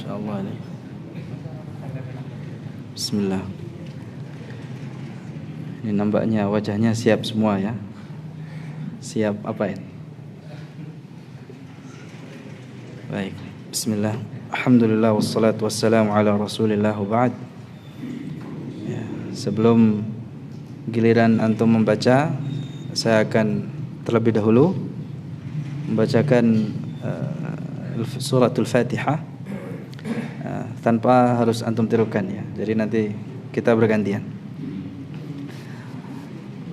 insyaallah ini. Bismillah. Ini nampaknya wajahnya siap semua ya. Siap apa ya? Baik. Bismillah. Alhamdulillah wassalatu wassalamu ala Rasulillah wa ba'd. Ya, sebelum giliran antum membaca, saya akan terlebih dahulu membacakan suratul Fatihah tanpa harus antum tirukan ya. Jadi nanti kita bergantian.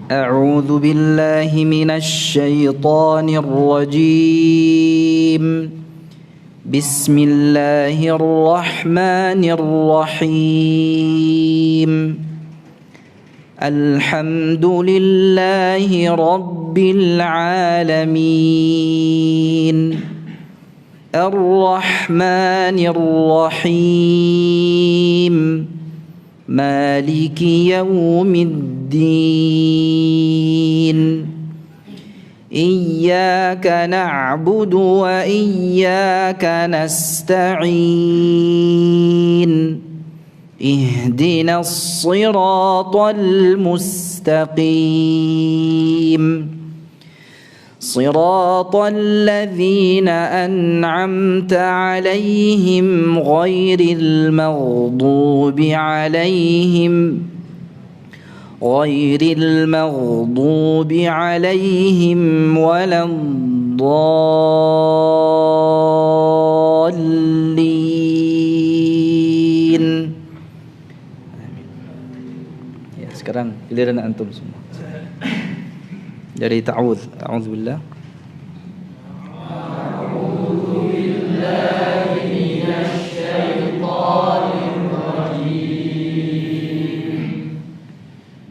A'udzu billahi minasy syaithanir rajim. Bismillahirrahmanirrahim. Alhamdulillahi rabbil alamin. Ar-Rahmanir Rahim. Maliki yaumiddin. Iyyaka na'budu wa iyyaka nasta'in. Ihdinas siratal mustaqim. صراط الذين أنعمت عليهم غير المغضوب عليهم ولا الضالين. Ya, sekarang giliran antum semua. Dari ta'awudz, a'udzubillah. A'udzu billahi minasy syaithanir rajim.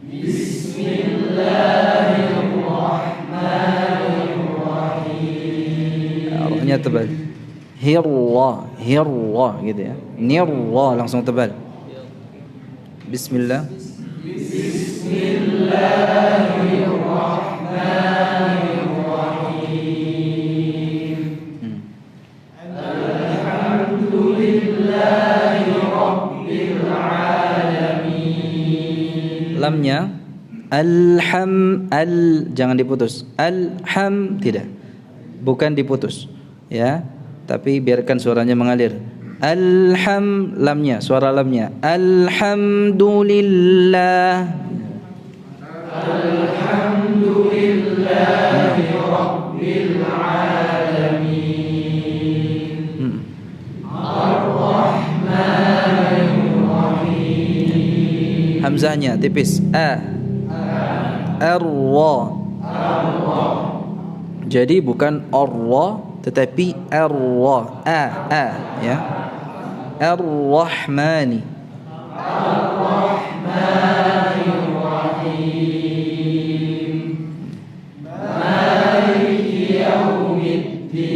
Bismillahirrahmanirrahim. Arahnya tebal. Hirra gitu ya. Nirra langsung tebal. Bismillah. Bismillahirrahmanirrahim. Alhamdulillahi rabbil alamin. Lamnya jangan diputus. Tidak. Bukan diputus. Ya, tapi biarkan suaranya mengalir. Lamnya, suara lamnya. Alhamdulillah. Alhamdulillahi rabbil alamin. Ar-Rahmanir Rahim. Hamzahnya tipis. Ar-Ra. Jadi bukan ar-Ra tetapi ar-Ra. Ya. Ar-Rahmani. Ar-Rahmanir Rahim. Maliki yaumiddin.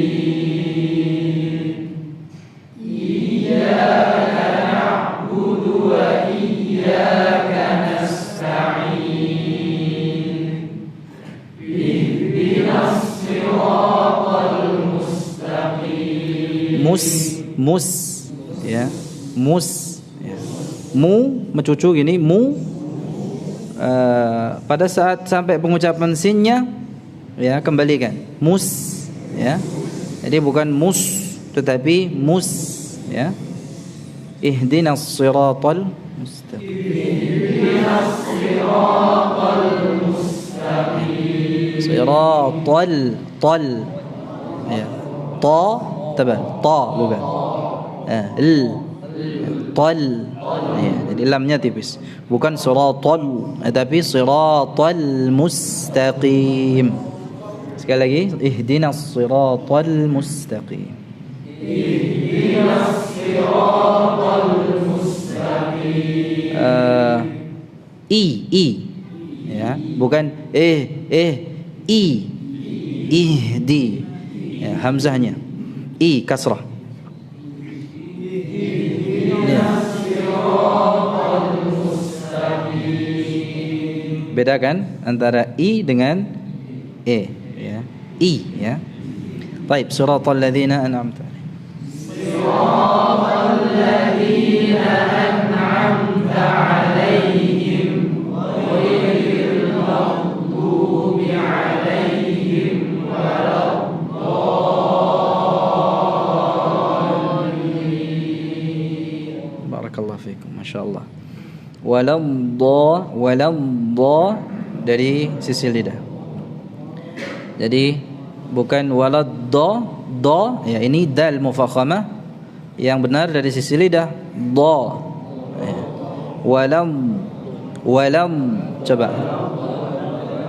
Iyyaka na'budu wa iyyaka nasta'in. Ihdinas siratal mustaqim. Ya, ya. Mencucu gini, pada saat sampai pengucapan sinnya ya kembalikan ya. Jadi bukan tetapi ya. Ihdinas siratal mustaqim. Ihdinas siratal mustaqim. Siratal ya. Tabal bukan. Ya, jadi lamnya tipis. Bukan siratal, tapi siratal mustaqim. Sekali lagi, ihdinas siratal mustaqim. Ihdinas siratal mustaqim. Ya, bukan ihdi. Ya, hamzahnya kasrah. Bedakan antara i dengan ya. I ya. Baik, siratal ladzina an'amta alaihim. Barakallahu fikum, masyaallah. Waladh dari sisi lidah. Jadi bukan waladh ya, ini dal mufakhamah yang benar dari sisi lidah. Dha ya. Walam coba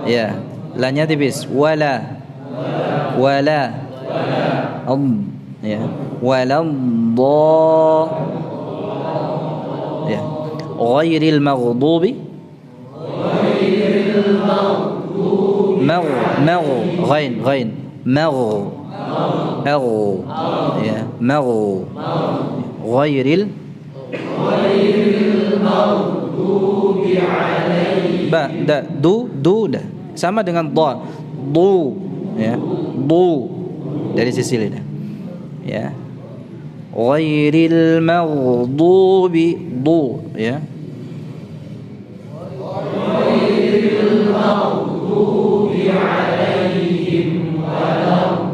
ya, lanya tipis. Wala ya, walam dha ya, ghairil maghdubi ghain ya, ghairil maghdubi alaihim da sama dengan dha ya, dari sisi lidah ya, ghairil maghdubi ya, ghairil maghdubi alaihim waladdallin.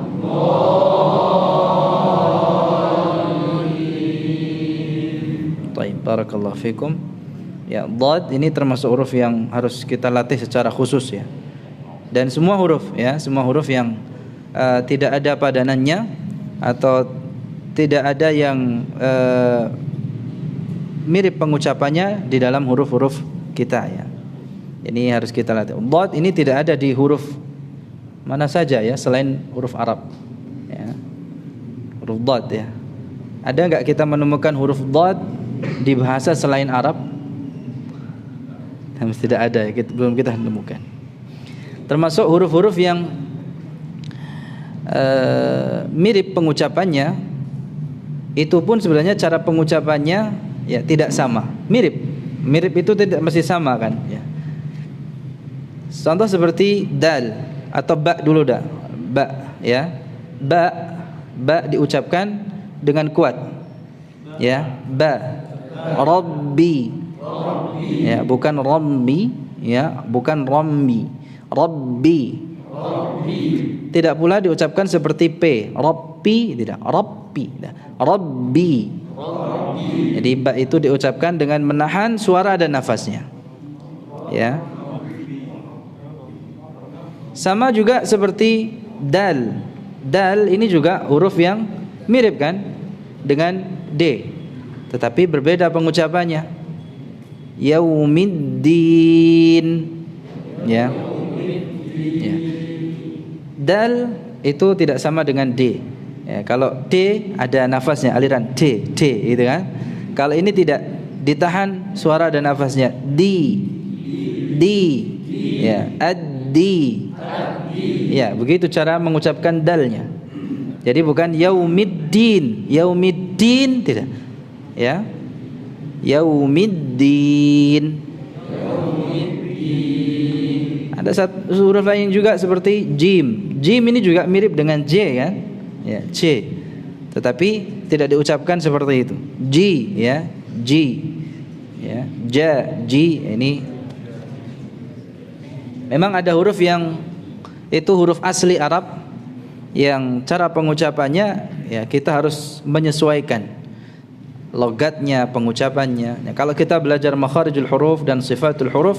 Baik, barakallahu fikum. Ya, dhad ini termasuk huruf yang harus kita latih secara khusus ya. Dan semua huruf ya, semua huruf yang tidak ada padanannya atau tidak ada yang mirip pengucapannya di dalam huruf-huruf kita ya. Ini harus kita latih. Dhad ini tidak ada di huruf mana saja ya selain huruf Arab ya. Huruf dhad ya. Ada enggak kita menemukan huruf dhad di bahasa selain Arab? Tidak ada ya, belum kita temukan. Termasuk huruf-huruf yang mirip pengucapannya, itu pun sebenarnya cara pengucapannya ya tidak sama. Mirip itu tidak mesti sama kan ya. Contoh seperti dal atau ba dulu dah. Ba ya. Ba diucapkan dengan kuat. Ya, ba. Rabbi. Ya, bukan Rambi ya, bukan Rambi. Rabbi. Tidak pula diucapkan seperti P. Rabbi tidak. Rabbi. Rabbi. Jadi ba itu diucapkan dengan menahan suara dan nafasnya. Ya. Sama juga seperti dal. Dal ini juga huruf yang mirip kan dengan D, tetapi berbeda pengucapannya. Yaumiddin ya. Ya. Dal itu tidak sama dengan D ya, kalau D ada nafasnya, aliran D itu kan. Kalau ini tidak, ditahan suara dan nafasnya. Di ya, addi ya, begitu cara mengucapkan dalnya. Jadi bukan yaumiddin tidak ya, yaumiddin. Ada satu huruf lain juga seperti jim. Jim ini juga mirip dengan J kan? Ya, C. Tetapi tidak diucapkan seperti itu. J ya, J. Ya, ja, J ini memang ada huruf yang itu huruf asli Arab yang cara pengucapannya ya kita harus menyesuaikan logatnya, pengucapannya. Nah, kalau kita belajar makharijul huruf dan sifatul huruf,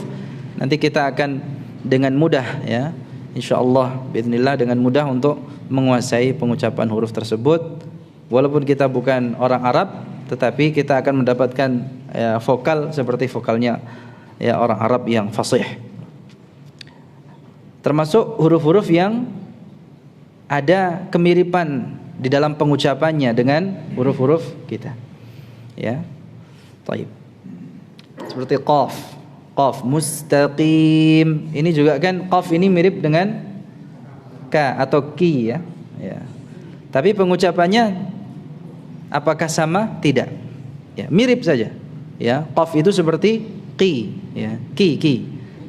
nanti kita akan dengan mudah ya, insyaallah bismillah, dengan mudah untuk menguasai pengucapan huruf tersebut. Walaupun kita bukan orang Arab, tetapi kita akan mendapatkan ya, vokal seperti vokalnya ya orang Arab yang fasih. Termasuk huruf-huruf yang ada kemiripan di dalam pengucapannya dengan huruf-huruf kita. Ya. Baik. Seperti qaf. Qaf mustaqim. Ini juga kan qaf ini mirip dengan ka atau ki ya. Ya. Tapi pengucapannya apakah sama? Tidak. Ya, mirip saja. Ya, qaf itu seperti qi ya, ki.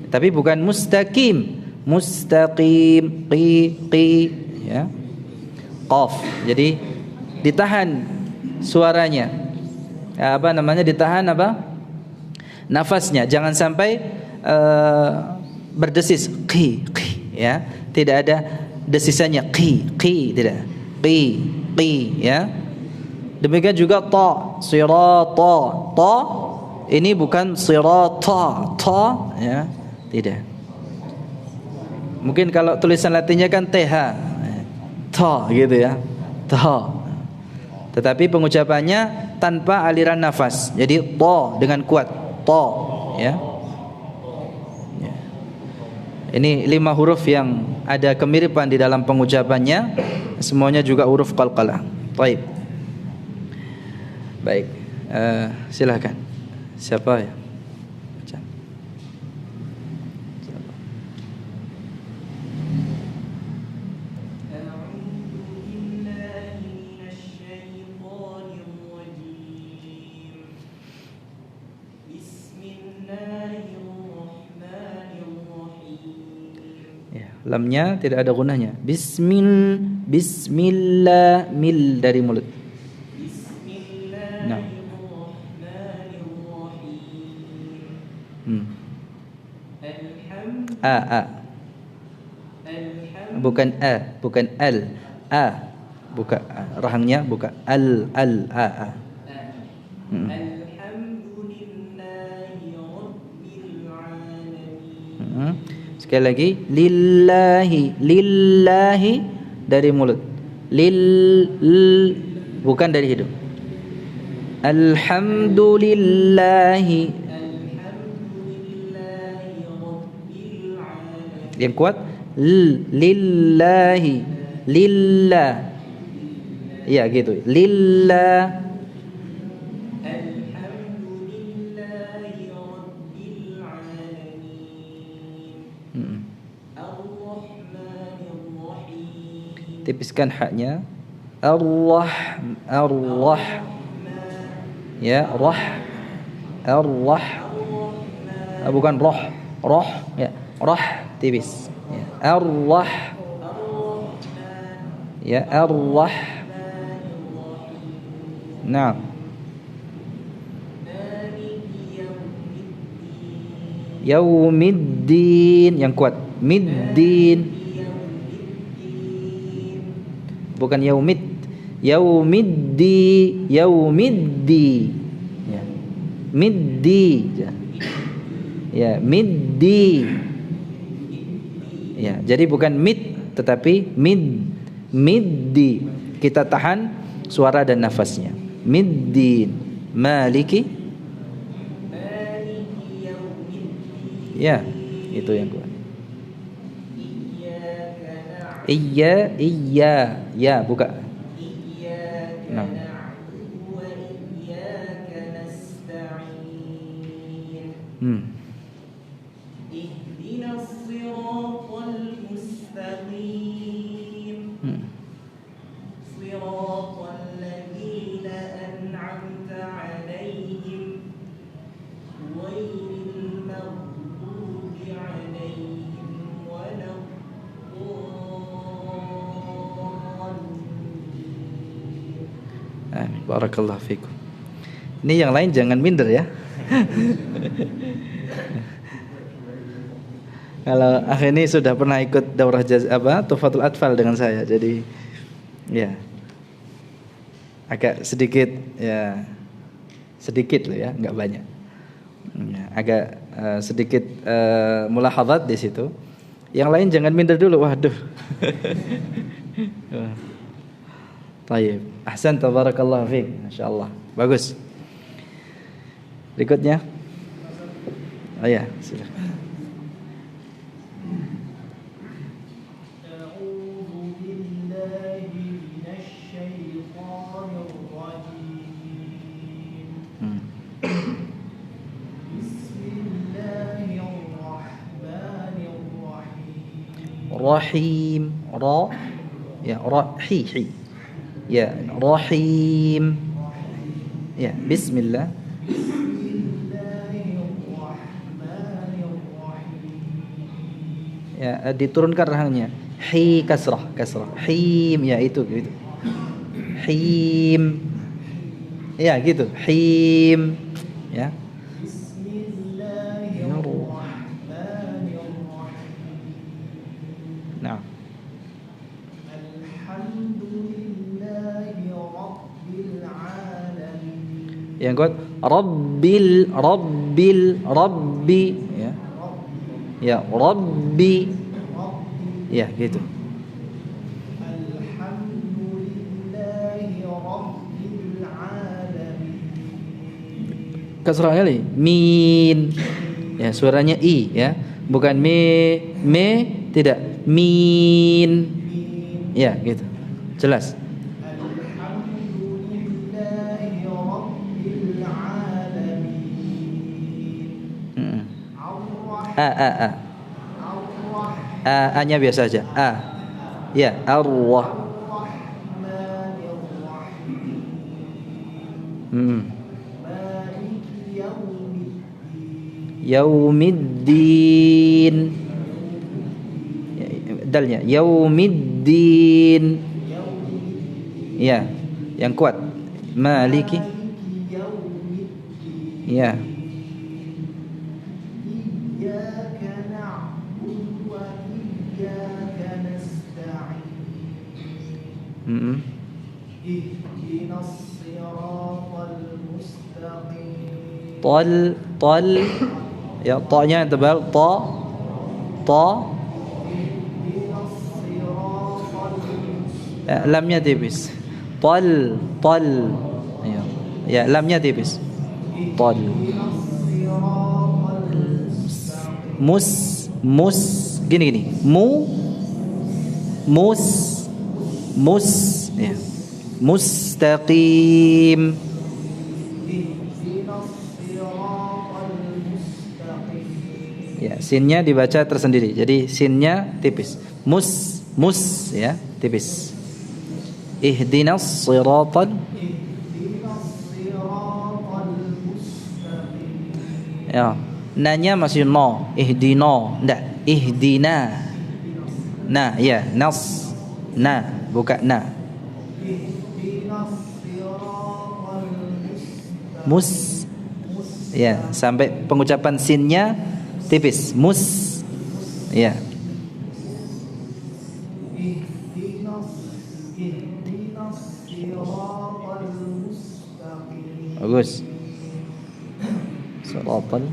Tapi bukan mustaqim. Mustaqim qi ya. Qaf. Jadi ditahan suaranya. Apa namanya? Ditahan apa? Nafasnya. Jangan sampai berdesis qi ya. Tidak ada desisannya qi tidak. Qi ya. Demikian juga ta, sirata. Ta ini bukan sirata, ta ya. Tidak. Mungkin kalau tulisan Latinnya kan th. Ta gitu ya. Ta. Tetapi pengucapannya tanpa aliran nafas. Jadi ta dengan kuat. Ta ya. Ini 5 huruf yang ada kemiripan di dalam pengucapannya. Semuanya juga huruf qalqalah. Baik. Baik. Silakan. Siapa ya? Baca. Lamnya tidak ada gunanya. Bismillah mil dari mulut. Nah. Bukan bukan al. Buka rahangnya buka al a. Sekali lagi lillahi dari mulut. Bukan dari hidung. Alhamdulillahi. Yang kuat lillahi lillah. Ya gitu. Lillah. Tipiskan haknya. Allah ya, bukan roh ya, roh tipis ya. Allah ya, Allah. Nah, yaumiddin yang kuat, middin. Bukan yaumiddi ya. Middi ya, middi ya. Jadi bukan mid tetapi middi. Kita tahan suara dan nafasnya. Middin maliki ya, itu yang kuat. Iya ya, buka. Nah. Barakallahu fikum. Ini yang lain jangan minder ya. Kalau ini sudah pernah ikut daurah Tuhfatul Atfal dengan saya, jadi ya agak sedikit loh ya, nggak banyak. Ya, agak sedikit mulahadzat di situ. Yang lain jangan minder dulu. Waduh. Tayyib. Ahsan, tabarakallahu fiik. Masyaallah. Bagus. Berikutnya. Oh ya, silakan. Rahim, ra ya, rahi ya, rahim ya, bismillah. Ya, diturunkan rahangnya. Kasrah him ya, itu him Ya, gitu. Him. Ya. Nah. Yang kuat Rabbi ya. Ya, Rabbi. Ya, gitu. Kasrah kali. Min. Ya, suaranya i ya. Bukan me tidak. Min. Ya, gitu. Jelas. A. A-nya biasa aja. A. Ya, Allah. Yaumiddin. Dalnya yaumiddin. Ya, yang kuat. Maliki. Ya. Tol ya, ta-nya yang tebal, ta ya, lamnya tipis. Tol ya, ya, lamnya tipis. Tol. Mus gini mus ya. Mustaqim. Ya, sinnya dibaca tersendiri. Jadi sinnya tipis. Mus ya, tipis. Ihdinas siratal. Ya, nanya masih no. Ihdina, enggak. Ihdina. Nah, ya, nas. Nah, bukan na. Mus. Ya, sampai pengucapan sinnya tipis. Mus. Ya. Bagus. Siratal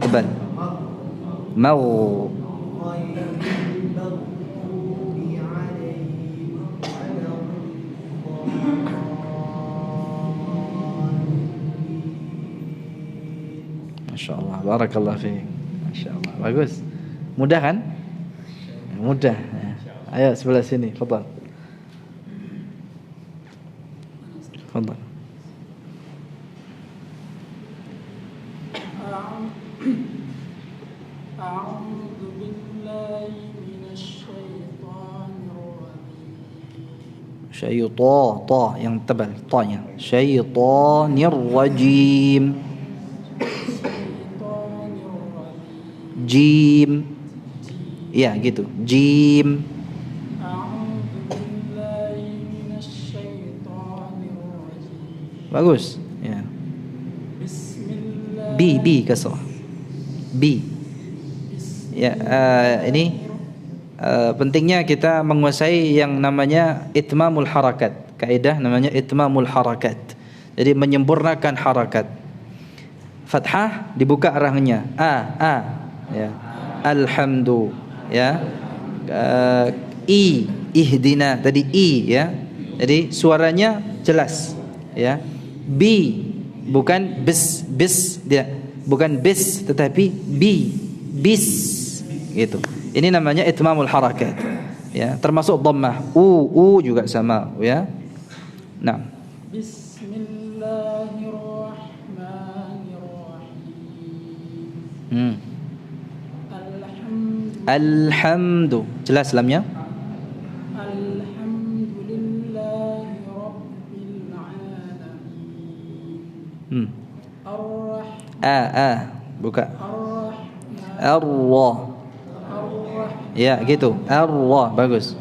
tebal. Masya Allah, barakallah fiik. Masya Allah, bagus. Mudah kan? Mudah. Ayo sebelah sini, fadhal. Fadhal. A'udzu billahi minasy syaithanir rajim. Ta yang tebal, ta-nya. Syaitanir rajim. Jim. Ya, gitu. Jim. Bagus. Ya. B kasrah. B. Ya, ini pentingnya kita menguasai yang namanya itmamul harakat. Kaidah namanya itmamul harakat. Jadi menyempurnakan harakat. Fathah dibuka arahnya. A. Ya. Alhamdu. Ya. Ihdina tadi i ya. Jadi suaranya jelas ya. B bukan bis dia. Bukan bis tetapi bis gitu. Ini namanya itmamul harakat. Ya, termasuk dhammah. U juga sama ya. Nah. Bismillahirrahmanirrahim. Alhamdu. Jelas lamnya? Alhamdulillahi rabbil alamin. Buka. ar-ra. Ya, gitu. Ar-ra, bagus.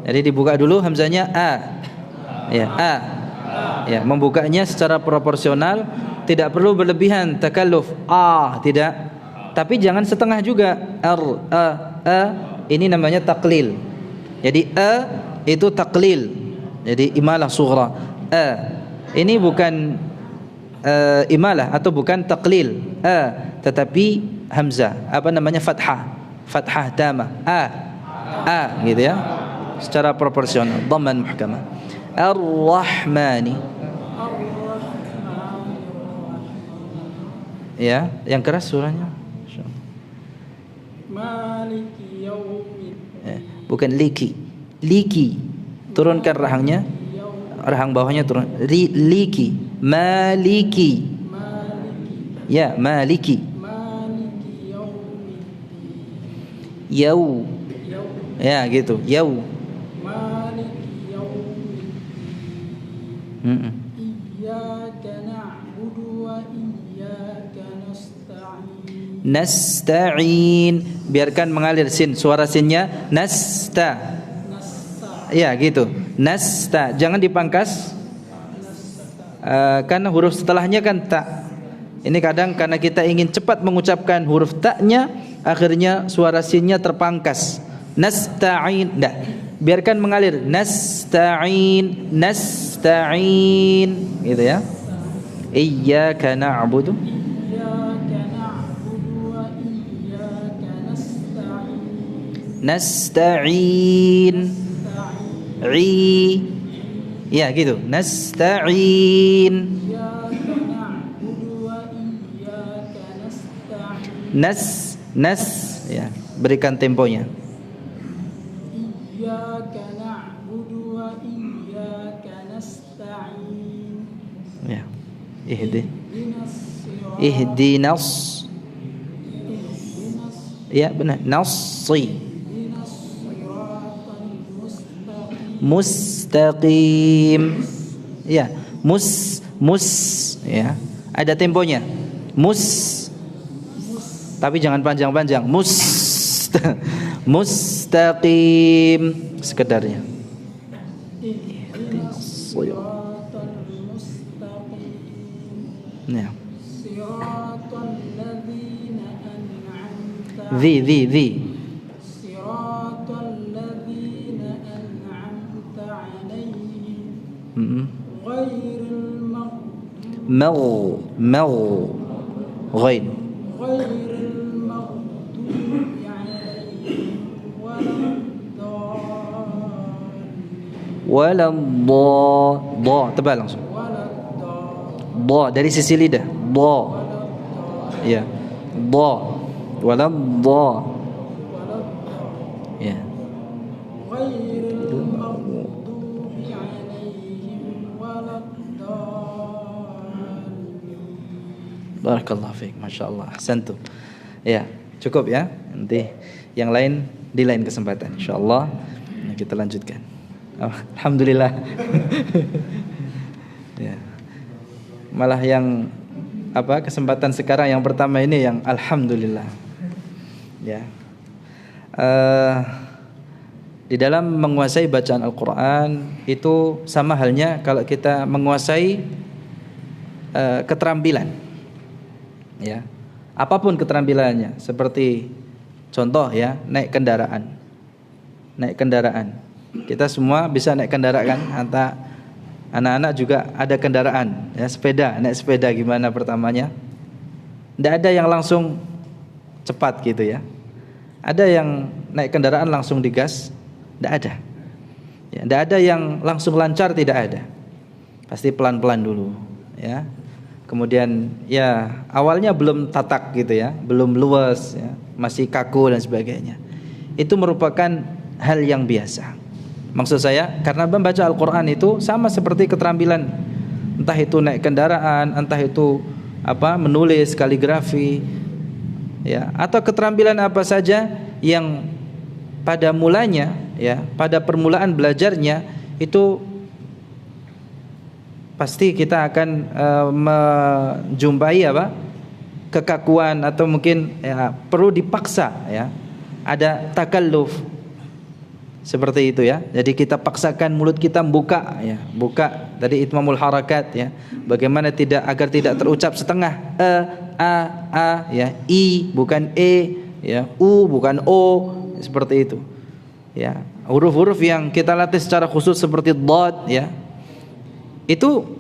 Jadi dibuka dulu hamzanya a. Ya, a. Ya, membukanya secara proporsional, tidak perlu berlebihan takalluf. Tidak. Tapi jangan setengah juga. A. Ini namanya taklil. Jadi itu taklil. Jadi imalah sughra. Ini bukan imalah atau bukan taklil. Tetapi hamzah, fathah tamah. Gitu ya. Secara proporsional, dhamman muhkamah. Ar-Rahmani. Ya, yang keras suaranya. Maliki yaumiddin. Bukan liki. Turunkan rahangnya. Rahang bawahnya turun. Liki. Maliki. Ya, maliki. Maliki yaumiddin. Yau. Ya, gitu. Yau. Maliki yaumiddin. Iyyaka na'budu wa iyyaka nasta'in. Nasta'in. Biarkan mengalir sin. Suara sinnya nasta. Ya, gitu. Nasta. Jangan dipangkas. Karena huruf setelahnya kan ta. Ini kadang karena kita ingin cepat mengucapkan huruf ta-nya, akhirnya suara sinnya terpangkas. Nasta'in. Biarkan mengalir. Nasta'in. Gitu ya. Iyyaka na'budu. Nasta'in. Ya, gitu. Nasta'in. Ya, berikan temponya. Iyyaka na'budu wa iyyaka nasta'in. Ya. Ihdinas. Ya, benar. Mustaqim. Ya, ya. Ada temponya. Tapi jangan panjang-panjang. Mustaqim sekedarnya. Ya. Siratal ladzina an'amta 'alaihim ghairil ghain maghdubi 'alaihim waladdallin. Tebal langsung. Dari sisi lidah. Ya. Ya. Ghairil maghdubi 'alaihim waladdallin. Barakallahu fiik. Masyaallah. Ahsantum. Ya, cukup ya. Nanti yang lain di lain kesempatan insyaallah. Nah, kita lanjutkan. Alhamdulillah. Ya. Malah yang kesempatan sekarang yang pertama ini yang alhamdulillah. Ya. Di dalam menguasai bacaan Al-Qur'an itu sama halnya kalau kita menguasai keterampilan. Ya. Apapun keterampilannya, seperti contoh ya, naik kendaraan. Kita semua bisa naik kendaraan, anak-anak juga ada kendaraan, ya, naik sepeda gimana pertamanya? Tidak ada yang langsung cepat gitu ya. Ada yang naik kendaraan langsung digas, tidak ada. Ya, tidak ada yang langsung lancar, tidak ada. Pasti pelan-pelan dulu, ya. Kemudian ya awalnya belum tatak gitu ya, belum luas, ya, masih kaku dan sebagainya. Itu merupakan hal yang biasa. Maksud saya, karena membaca Al-Quran itu sama seperti keterampilan, entah itu naik kendaraan, entah itu menulis, kaligrafi, ya, atau keterampilan apa saja yang pada mulanya, ya, pada permulaan belajarnya itu pasti kita akan menjumpai kekakuan atau mungkin ya, perlu dipaksa ya. Ada takalluf seperti itu ya. Jadi kita paksakan mulut kita buka ya, buka tadi itmamul harakat ya. Bagaimana agar tidak terucap setengah a ya, i bukan e ya, u bukan o, seperti itu. Ya, huruf-huruf yang kita latih secara khusus seperti dhad ya. Itu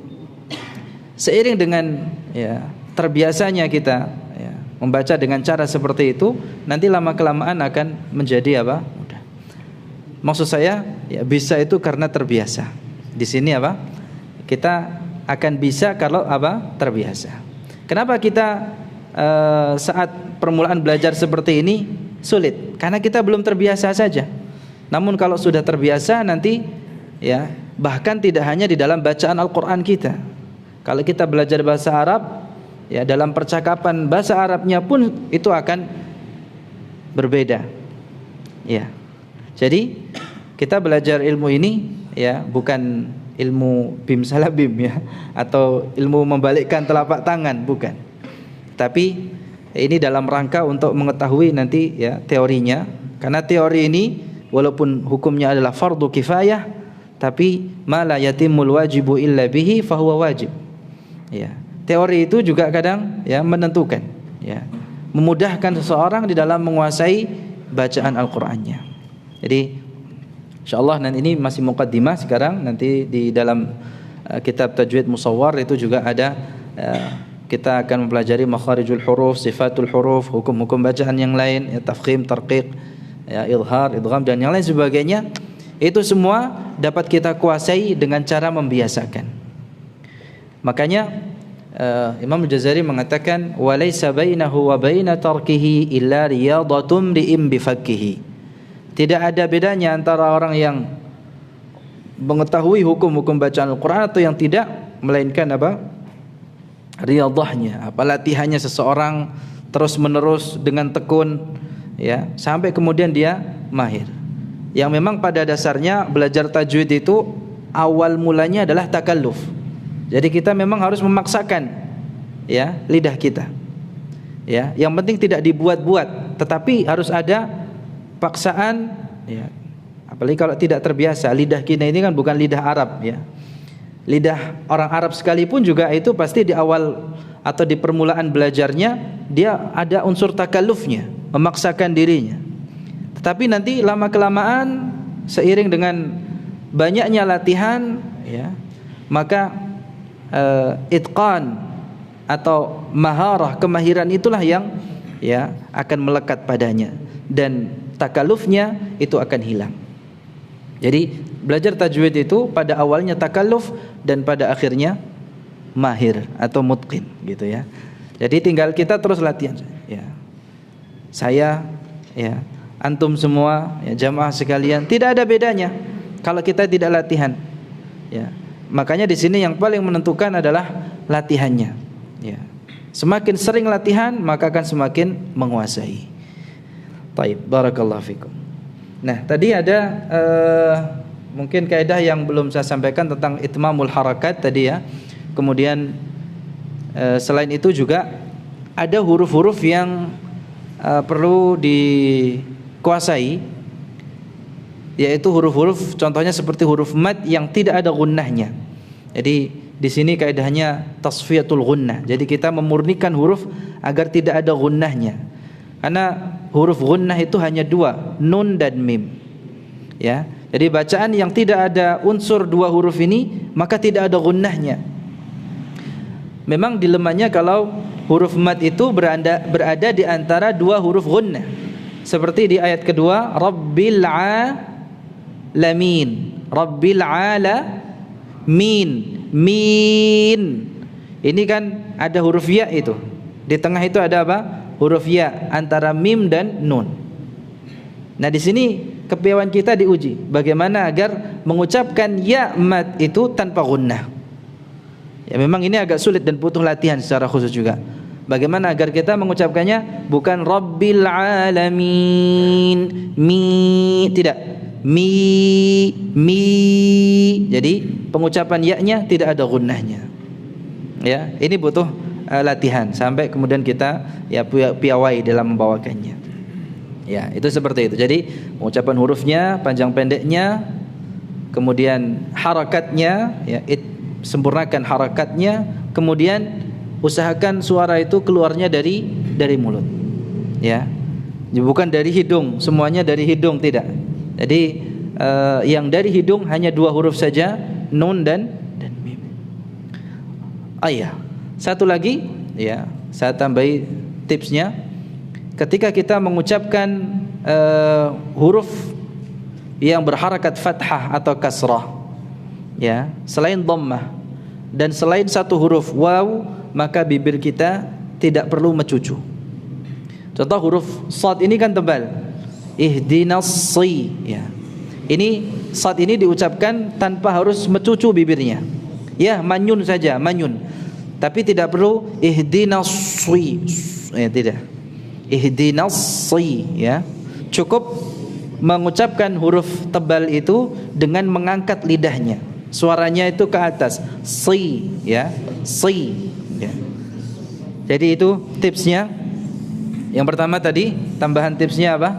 seiring dengan ya terbiasanya kita ya, membaca dengan cara seperti itu, nanti lama kelamaan akan menjadi apa? Mudah. Maksud saya ya bisa itu karena terbiasa. Di sini apa? Kita akan bisa kalau apa? Terbiasa. Kenapa kita saat permulaan belajar seperti ini sulit? Karena kita belum terbiasa saja. Namun kalau sudah terbiasa nanti ya, bahkan tidak hanya di dalam bacaan Al-Qur'an kita. Kalau kita belajar bahasa Arab ya, dalam percakapan bahasa Arabnya pun itu akan berbeda. Ya. Jadi kita belajar ilmu ini ya bukan ilmu bim salah bim ya, atau ilmu membalikkan telapak tangan, bukan. Tapi ini dalam rangka untuk mengetahui nanti ya teorinya. Karena teori ini walaupun hukumnya adalah fardu kifayah, tapi ma la yatimul wajibu illa bihi fahuwa wajib. Ya, teori itu juga kadang ya menentukan ya, memudahkan seseorang di dalam menguasai bacaan Al-Qur'annya. Jadi insyaallah nanti ini masih muqaddimah sekarang, nanti di dalam kitab Tajwid Musawwar itu juga ada kita akan mempelajari makharijul huruf, sifatul huruf, hukum-hukum bacaan yang lain, ya, tafkhim, tarqiq, ya, idhar, idgham dan yang lain sebagainya. Itu semua dapat kita kuasai dengan cara membiasakan. Makanya Imam Al-Jazari mengatakan walaysa bainahu wa baina tarkihi illa riyadatum ri'im bifakkihi. Tidak ada bedanya antara orang yang mengetahui hukum-hukum bacaan Al-Qur'an atau yang tidak, melainkan apa? Riyadahnya, apa latihannya seseorang terus menerus dengan tekun ya, sampai kemudian dia mahir. Yang memang pada dasarnya belajar tajwid itu awal mulanya adalah takalluf. Jadi kita memang harus memaksakan ya lidah kita. Ya, yang penting tidak dibuat-buat, tetapi harus ada paksaan ya. Apalagi kalau tidak terbiasa, lidah kita ini kan bukan lidah Arab ya. Lidah orang Arab sekalipun juga itu pasti di awal atau di permulaan belajarnya dia ada unsur takallufnya, memaksakan dirinya. Tetapi nanti lama kelamaan seiring dengan banyaknya latihan ya, maka itqan atau maharah, kemahiran itulah yang ya akan melekat padanya dan takallufnya itu akan hilang. Jadi belajar tajwid itu pada awalnya takalluf dan pada akhirnya mahir atau mutqin gitu ya. Jadi tinggal kita terus latihan ya. Saya ya, antum semua ya, jamaah sekalian, tidak ada bedanya kalau kita tidak latihan ya. Makanya di sini yang paling menentukan adalah latihannya ya. Semakin sering latihan maka akan semakin menguasai. Baik, barakallahu fikum. Nah, tadi ada mungkin kaidah yang belum saya sampaikan tentang itmamul harakat tadi ya. Kemudian selain itu juga ada huruf-huruf yang perlu dikuasai, yaitu huruf-huruf contohnya seperti huruf mad yang tidak ada gunnahnya. Jadi di sini kaidahnya tasfiyatul gunnah. Jadi kita memurnikan huruf agar tidak ada gunnahnya. Karena huruf gunnah itu hanya dua, nun dan mim. Ya. Jadi bacaan yang tidak ada unsur dua huruf ini maka tidak ada gunnahnya. Memang dilemanya kalau huruf mad itu berada di antara dua huruf gunnah. Seperti di ayat kedua, Rabbil alamin. Rabbil alamin. Min. Ini kan ada huruf ya itu. Di tengah itu ada apa? Huruf ya antara mim dan nun. Nah, di sini kepiawaian kita diuji. Bagaimana agar mengucapkan ya mad itu tanpa gunnah. Ya memang ini agak sulit dan butuh latihan secara khusus juga. Bagaimana agar kita mengucapkannya bukan Rabbil alamin, tidak, mi. Jadi pengucapan ya-nya tidak ada gunnahnya. Ya, ini butuh latihan sampai kemudian kita ya piawai dalam membawakannya. Ya, itu seperti itu. Jadi pengucapan hurufnya, panjang pendeknya, kemudian harakatnya, ya, sempurnakan harakatnya, kemudian usahakan suara itu keluarnya dari mulut. Ya. Bukan dari hidung, semuanya dari hidung tidak. Jadi yang dari hidung hanya 2 huruf saja, nun dan mim. Satu lagi, ya, saya tambahi tipsnya. Ketika kita mengucapkan huruf yang berharakat fathah atau kasrah, ya, selain dhammah dan selain satu huruf waw, maka bibir kita tidak perlu mencucu. Contoh huruf shad ini kan tebal. Ihdinas si, ya. Ini shad ini diucapkan tanpa harus mencucu bibirnya. Ya, manyun saja, manyun. Tapi tidak perlu ihdinas si. Ya, tidak. Ihdinas si, ya. Cukup mengucapkan huruf tebal itu dengan mengangkat lidahnya. Suaranya itu ke atas. Si, ya. Si, ya. Jadi itu tipsnya. Yang pertama tadi, tambahan tipsnya apa?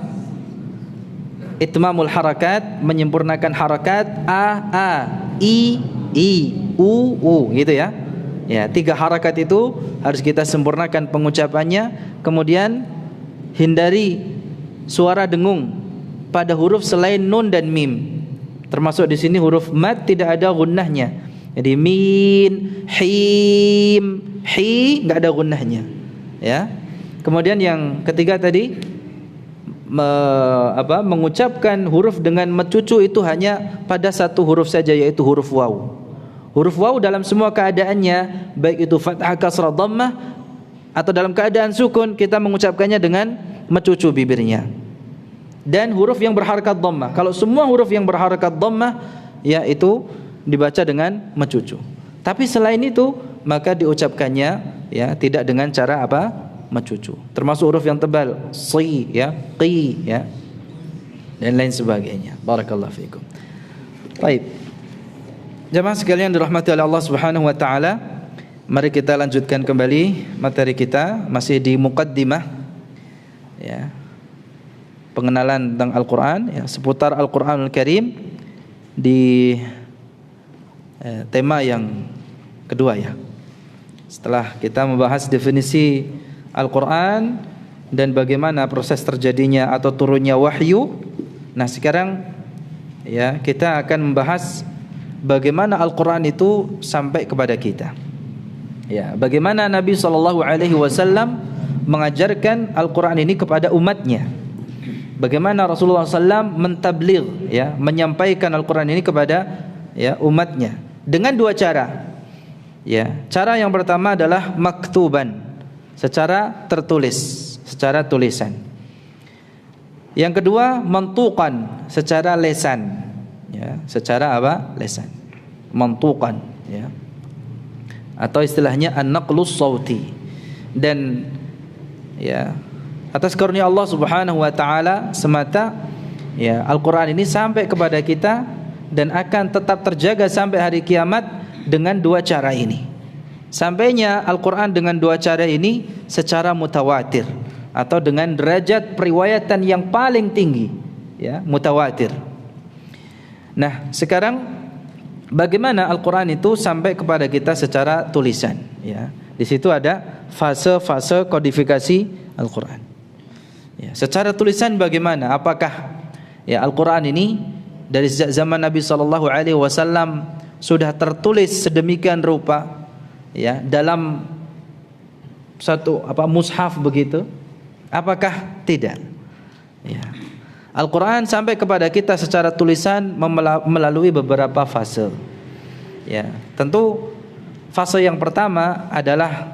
Itmamul harakat, menyempurnakan harakat a, i, u, gitu ya. Ya, 3 harakat itu harus kita sempurnakan pengucapannya. Kemudian hindari suara dengung pada huruf selain nun dan mim. Termasuk di sini huruf mad tidak ada gunnahnya. Jadi min, him, hi enggak ada gunnahnya. Ya. Kemudian yang ketiga tadi mengucapkan huruf dengan mencucu itu hanya pada satu huruf saja, yaitu huruf waw. Huruf waw dalam semua keadaannya, baik itu fathah, kasrah, dhammah atau dalam keadaan sukun, kita mengucapkannya dengan mencucu bibirnya. Dan huruf yang berharakat dhammah, kalau semua huruf yang berharakat dhammah, ya itu dibaca dengan mencucu. Tapi selain itu maka diucapkannya ya tidak dengan cara apa? Mencucu. Termasuk huruf yang tebal, si, ya, qi, ya, dan lain sebagainya. Barakallahu fiikum. Baik. Jemaah sekalian dirahmati oleh Allah Subhanahu wa taala, mari kita lanjutkan kembali materi kita, masih di muqaddimah, ya. Pengenalan tentang Al-Qur'an, ya, seputar Al-Qur'anul Karim di tema yang kedua, ya. Setelah kita membahas definisi Al-Quran dan bagaimana proses terjadinya atau turunnya wahyu. Nah, sekarang ya kita akan membahas bagaimana Al-Quran itu sampai kepada kita. Ya, bagaimana Nabi SAW mengajarkan Al-Quran ini kepada umatnya. Bagaimana Rasulullah SAW mentabligh, ya, menyampaikan Al-Quran ini kepada ya umatnya dengan 2 cara. Ya, cara yang pertama adalah maktuban, secara tertulis, secara tulisan. Yang kedua mantuqan, secara lesan, ya, secara apa? Lesan. Mantuqan, ya. Atau istilahnya an-naqlus sauti. Dan ya, atas karunia Allah Subhanahu wa taala semata, ya, Al-Qur'an ini sampai kepada kita dan akan tetap terjaga sampai hari kiamat dengan 2 cara ini. Sampainya Al-Quran dengan 2 cara ini secara mutawatir atau dengan derajat periwayatan yang paling tinggi, ya, mutawatir. Nah, sekarang bagaimana Al-Quran itu sampai kepada kita secara tulisan, ya. Di situ ada fase-fase kodifikasi Al-Quran. Ya, secara tulisan bagaimana? Apakah ya Al-Quran ini dari zaman Nabi SAW sudah tertulis sedemikian rupa, ya, dalam satu mushaf begitu? Apakah tidak? Ya. Al-Quran sampai kepada kita secara tulisan melalui beberapa fase. Ya, tentu fase yang pertama adalah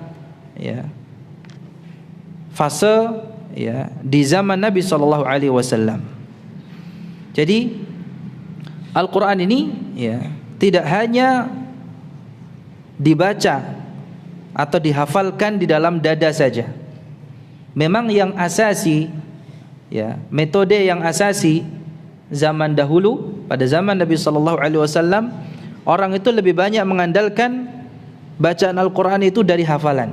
ya fase ya di zaman Nabi SAW. Jadi Al-Quran ini ya tidak hanya dibaca atau dihafalkan di dalam dada saja. Memang yang asasi, ya, metode yang asasi zaman dahulu, pada zaman Nabi SAW, orang itu lebih banyak mengandalkan bacaan Al-Quran itu dari hafalan.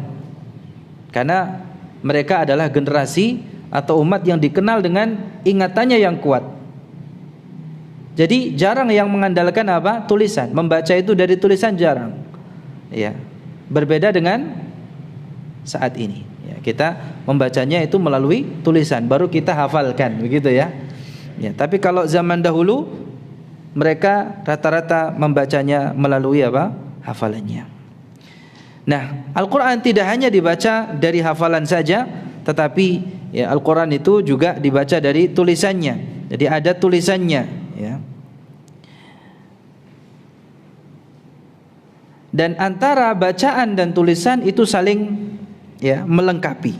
Karena mereka adalah generasi atau umat yang dikenal dengan ingatannya yang kuat. Jadi jarang yang mengandalkan apa? Tulisan. Membaca itu dari tulisan jarang. Ya. Berbeda dengan saat ini. Ya, kita membacanya itu melalui tulisan, baru kita hafalkan, begitu ya. Ya, tapi kalau zaman dahulu mereka rata-rata membacanya melalui apa? Hafalannya. Nah, Al-Quran tidak hanya dibaca dari hafalan saja, tetapi ya, Al-Quran itu juga dibaca dari tulisannya. Jadi ada tulisannya, ya. Dan antara bacaan dan tulisan itu saling ya melengkapi.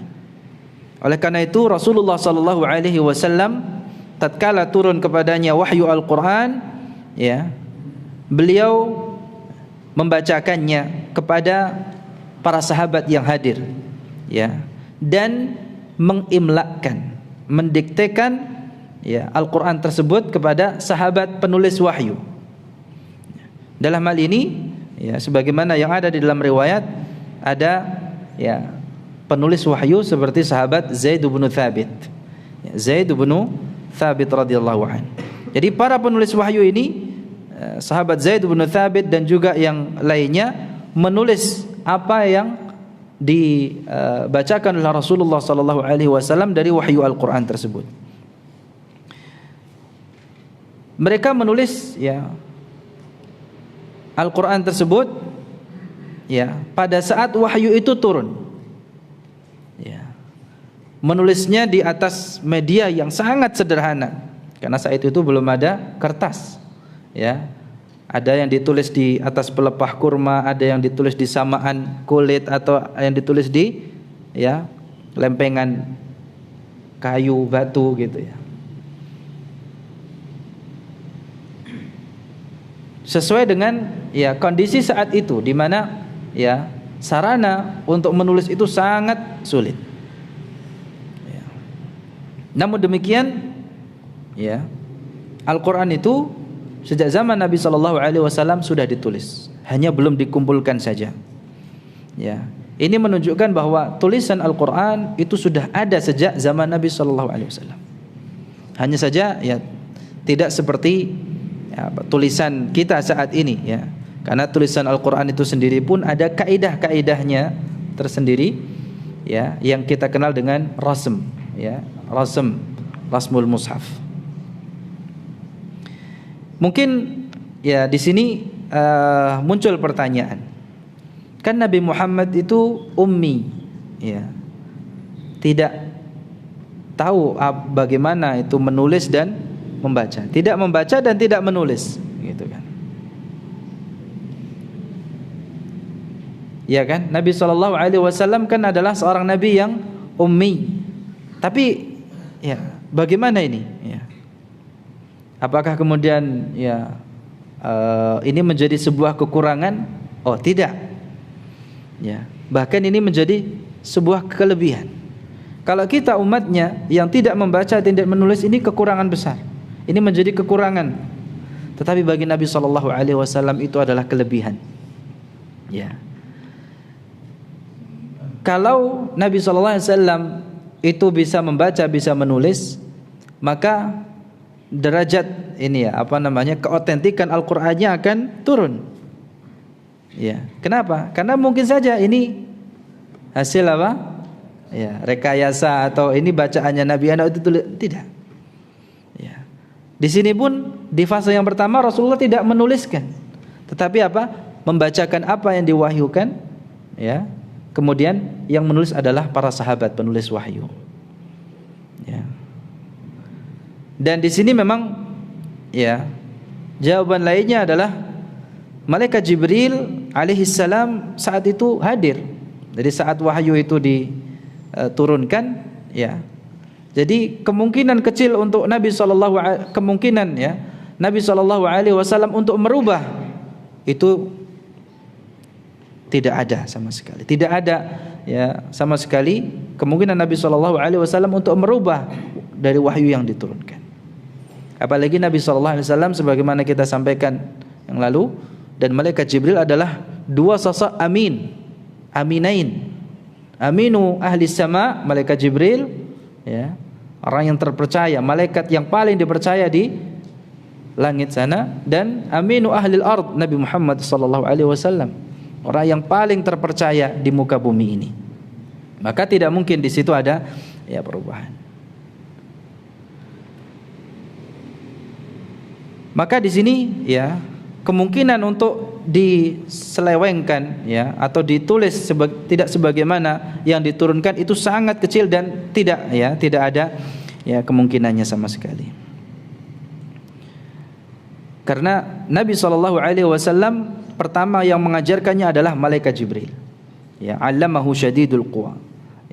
Oleh karena itu Rasulullah sallallahu alaihi wasallam tatkala turun kepadanya wahyu Al-Quran, ya, beliau membacakannya kepada para sahabat yang hadir, ya, dan mengimlakkan, mendiktekan ya Al-Quran tersebut kepada sahabat penulis wahyu. Dalam hal ini ya, sebagaimana yang ada di dalam riwayat, ada ya penulis wahyu seperti sahabat Zaid bin Thabit, ya, Zaid bin Thabit radhiyallahu anhu. Jadi para penulis wahyu ini, sahabat Zaid bin Thabit dan juga yang lainnya, menulis apa yang dibacakan oleh Rasulullah sallallahu alaihi wasallam dari wahyu Al-Qur'an tersebut. Mereka menulis ya Al-Qur'an tersebut ya pada saat wahyu itu turun. Ya. Menulisnya di atas media yang sangat sederhana. Karena saat itu belum ada kertas. Ya. Ada yang ditulis di atas pelepah kurma, ada yang ditulis di samaan kulit, atau yang ditulis di ya lempengan kayu, batu gitu ya. Sesuai dengan ya kondisi saat itu, di mana ya sarana untuk menulis itu sangat sulit. Ya. Namun demikian ya Al-Quran itu sejak zaman Nabi SAW sudah ditulis, hanya belum dikumpulkan saja. Ya, ini menunjukkan bahwa tulisan Al-Quran itu sudah ada sejak zaman Nabi SAW. Hanya saja ya tidak seperti ya, tulisan kita saat ini ya. Karena tulisan Al-Quran itu sendiri pun ada kaidah-kaidahnya tersendiri ya, yang kita kenal dengan rasm ya, rasmul mushaf. Mungkin ya di sini muncul pertanyaan. Kan Nabi Muhammad itu ummi ya. Tidak tahu bagaimana itu menulis dan membaca. Tidak membaca dan tidak menulis, gitu kan. Ya kan? Nabi SAW kan adalah seorang nabi yang ummi. Tapi ya, bagaimana ini? Ya. Apakah kemudian ya ini menjadi sebuah kekurangan? Oh, tidak. Ya, bahkan ini menjadi sebuah kelebihan. Kalau kita umatnya yang tidak membaca, tidak menulis, ini kekurangan besar. Ini menjadi kekurangan. Tetapi bagi Nabi SAW itu adalah kelebihan. Ya. Kalau Nabi SAW itu bisa membaca, bisa menulis, maka derajat ini ya, keotentikan Al-Qur'annya akan turun. Ya. Kenapa? Karena mungkin saja ini hasil apa? Ya, rekayasa, atau ini bacaannya Nabi anak itu tidak. Ya. Di sini pun di fase yang pertama Rasulullah tidak menuliskan, tetapi apa? Membacakan apa yang diwahyukan, ya. Kemudian yang menulis adalah para sahabat penulis wahyu. Ya. Dan di sini memang ya jawaban lainnya adalah malaikat Jibril alaihissalam saat itu hadir. Jadi saat wahyu itu diturunkan ya. Jadi kemungkinan kecil untuk Nabi SAW untuk merubah itu tidak ada sama sekali. Tidak ada ya sama sekali kemungkinan Nabi SAW untuk merubah dari wahyu yang diturunkan. Apalagi Nabi SAW sebagaimana kita sampaikan yang lalu, dan malaikat Jibril adalah dua sosok aminain. aminu ahli sama, malaikat Jibril, ya, orang yang terpercaya, malaikat yang paling dipercaya di langit sana, dan aminu ahli ard, Nabi Muhammad sallallahu alaihi wasallam, orang yang paling terpercaya di muka bumi ini. Maka tidak mungkin di situ ada ya perubahan. Maka di sini ya kemungkinan untuk diselewengkan ya atau ditulis tidak sebagaimana yang diturunkan itu sangat kecil dan tidak ada ya kemungkinannya sama sekali. Karena Nabi SAW pertama yang mengajarkannya adalah malaikat Jibril. Ya, 'allamahu syadidul quwa.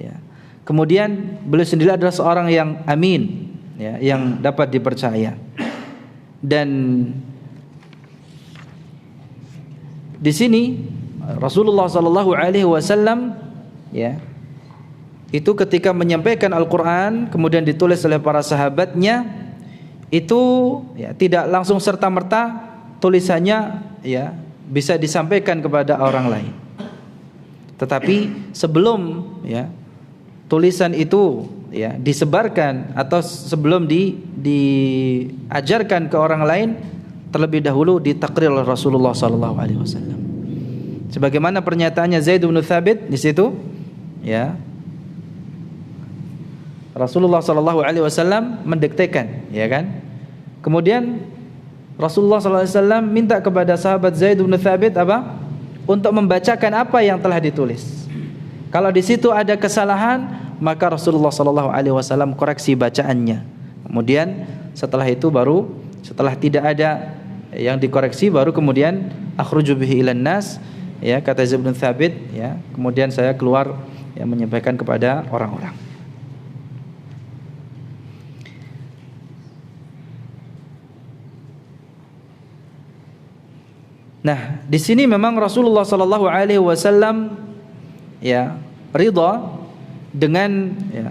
Ya. Kemudian beliau sendiri adalah seorang yang amin, ya, yang dapat dipercaya. Dan di sini Rasulullah SAW ya itu ketika menyampaikan Al-Quran kemudian ditulis oleh para sahabatnya itu ya tidak langsung serta-merta tulisannya ya bisa disampaikan kepada orang lain. Tetapi sebelum ya tulisan itu ya disebarkan atau sebelum diajarkan ke orang lain, terlebih dahulu ditakrir oleh Rasulullah SAW. Sebagaimana pernyataannya Zaid bin Thabit di situ, ya Rasulullah SAW mendiktekan, ya kan? Kemudian Rasulullah SAW minta kepada sahabat Zaid bin Thabit apa? Untuk membacakan apa yang telah ditulis. Kalau di situ ada kesalahan, maka Rasulullah SAW koreksi bacaannya. Kemudian setelah itu setelah tidak ada yang dikoreksi baru kemudian akhruju bihi ilan nas, ya kata Zaid bin Thabit, ya kemudian saya keluar ya menyampaikan kepada orang-orang. Nah, di sini memang Rasulullah SAW ya ridha dengan ya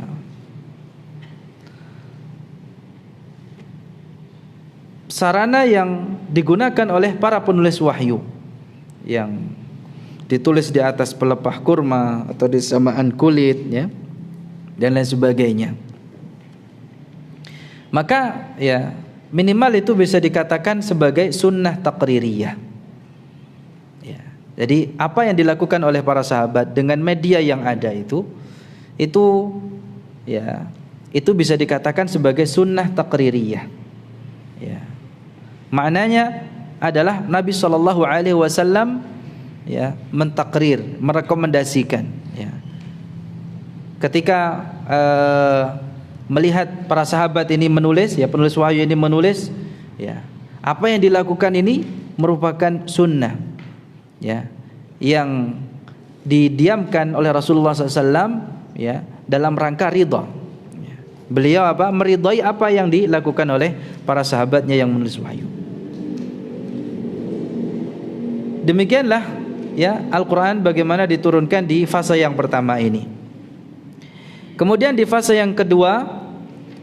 sarana yang digunakan oleh para penulis wahyu yang ditulis di atas pelepah kurma atau di samaan kulit ya dan lain sebagainya. Maka ya minimal itu bisa dikatakan sebagai sunnah taqririyah. Ya, jadi apa yang dilakukan oleh para sahabat dengan media yang ada itu ya itu bisa dikatakan sebagai sunnah taqririyah. Ya. Maknanya adalah Nabi SAW ya mentakrir, merekomendasikan ya. Ketika melihat para sahabat ini menulis, ya penulis wahyu ini menulis, ya apa yang dilakukan ini merupakan sunnah, ya yang didiamkan oleh Rasulullah SAW, ya dalam rangka ridha. Ya. Beliau apa meridhai apa yang dilakukan oleh para sahabatnya yang menulis wahyu. Demikianlah ya Al-Quran bagaimana diturunkan di fase yang pertama ini. Kemudian di fase yang kedua,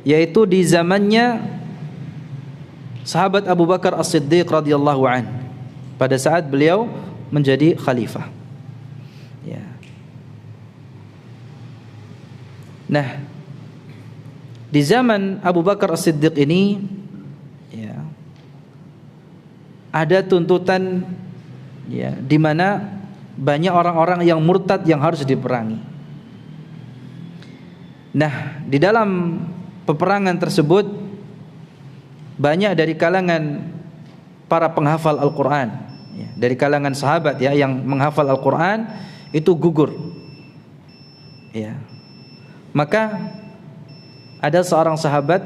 yaitu di zamannya sahabat Abu Bakar As-Siddiq radhiyallahu an, pada saat beliau menjadi khalifah. Ya. Nah, di zaman Abu Bakar As-Siddiq ini ya, ada tuntutan ya di mana banyak orang-orang yang murtad yang harus diperangi. Nah, di dalam peperangan tersebut banyak dari kalangan para penghafal Al-Quran ya, dari kalangan sahabat ya yang menghafal Al-Quran itu gugur ya. Maka ada seorang sahabat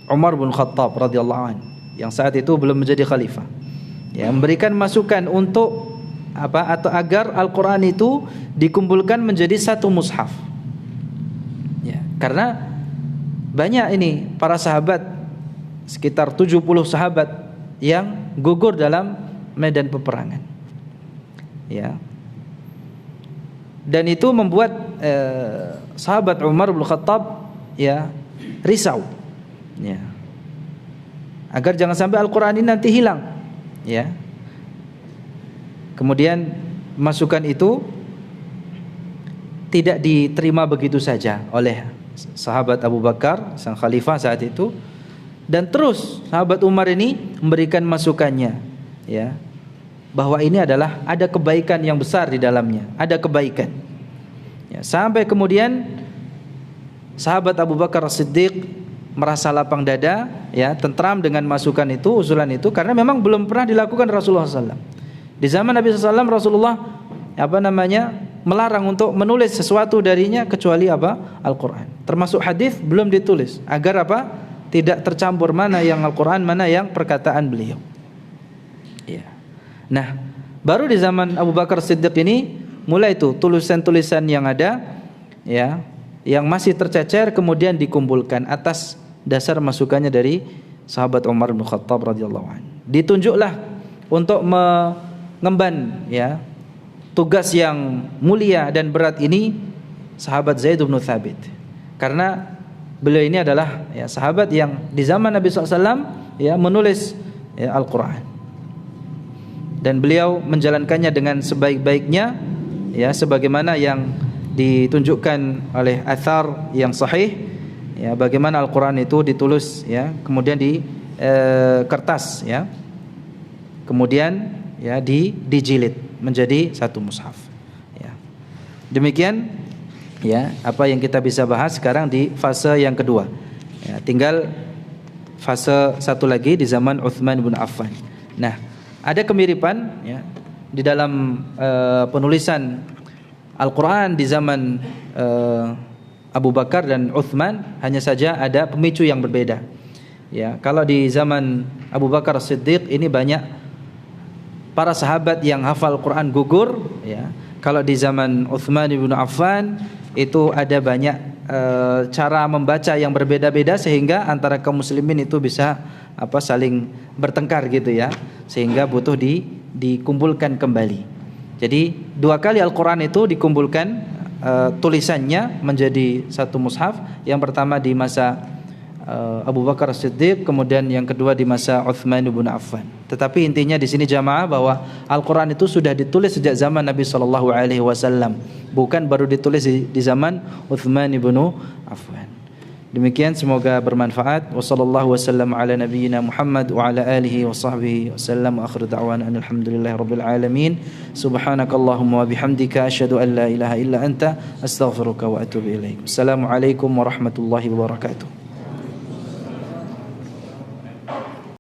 Umar bin Khattab radhiyallahu anhu yang saat itu belum menjadi khalifah ya, memberikan masukan untuk apa atau agar Al-Quran itu dikumpulkan menjadi satu mushaf ya, karena banyak ini para sahabat sekitar 70 sahabat yang gugur dalam medan peperangan ya, dan itu membuat sahabat Umar bin Khattab ya risau ya, agar jangan sampai Al-Quran ini nanti hilang ya. Kemudian masukan itu tidak diterima begitu saja oleh sahabat Abu Bakar, sang khalifah saat itu, dan terus sahabat Umar ini memberikan masukannya, ya, bahwa ini adalah ada kebaikan yang besar di dalamnya, ada kebaikan. Ya, sampai kemudian sahabat Abu Bakar As-Siddiq merasa lapang dada, ya, tentram dengan masukan itu, usulan itu, karena memang belum pernah dilakukan Rasulullah SAW. Di zaman Nabi SAW, Rasulullah melarang untuk menulis sesuatu darinya kecuali Al-Quran. Termasuk hadis belum ditulis agar tidak tercampur mana yang Al-Quran, mana yang perkataan beliau. Ya. Nah, baru di zaman Abu Bakar Siddiq ini mulai itu tulisan-tulisan yang ada, ya, yang masih tercecer kemudian dikumpulkan atas dasar masukannya dari sahabat Umar bin Khattab radhiyallahu anhu. Ditunjuklah untuk mengemban, ya, tugas yang mulia dan berat ini sahabat Zaid bin Thabit, karena beliau ini adalah, ya, sahabat yang di zaman Nabi SAW, ya, menulis, ya, Al-Quran, dan beliau menjalankannya dengan sebaik-baiknya, ya, sebagaimana yang ditunjukkan oleh athar yang sahih, ya, bagaimana Al-Quran itu ditulis, ya, kemudian di kertas, ya, kemudian, ya, dijilid menjadi satu mushaf, ya. Demikian, ya, apa yang kita bisa bahas sekarang di fase yang kedua, ya, tinggal fase satu lagi di zaman Utsman bin Affan. Nah, ada kemiripan, ya, di dalam penulisan Al-Quran di zaman Abu Bakar dan Utsman, hanya saja ada pemicu yang berbeda. Ya, kalau di zaman Abu Bakar Siddiq ini banyak para sahabat yang hafal Quran gugur, ya. Kalau di zaman Utsman bin Affan itu ada banyak cara membaca yang berbeda-beda, sehingga antara kaum muslimin itu bisa saling bertengkar gitu, ya, sehingga butuh dikumpulkan kembali. Jadi dua kali Al-Quran itu dikumpulkan tulisannya menjadi satu mushaf. Yang pertama di masa Abu Bakar Siddiq, kemudian yang kedua di masa Utsman bin Affan. Tetapi intinya di sini jamaah bahwa Al-Quran itu sudah ditulis sejak zaman Nabi SAW, bukan baru ditulis di zaman Utsman bin Affan. Demikian, semoga bermanfaat. Wassallallahu wasallam ala nabiyyina Muhammad wa ala alihi wa sahbihi wasallam. Wa akhiru da'wana alhamdulillahi rabbil alamin. Subhanakallahumma wa bihamdika asyhadu an la ilaha illa anta astaghfiruka wa atubu ilaik. Assalamualaikum warahmatullahi wabarakatuh.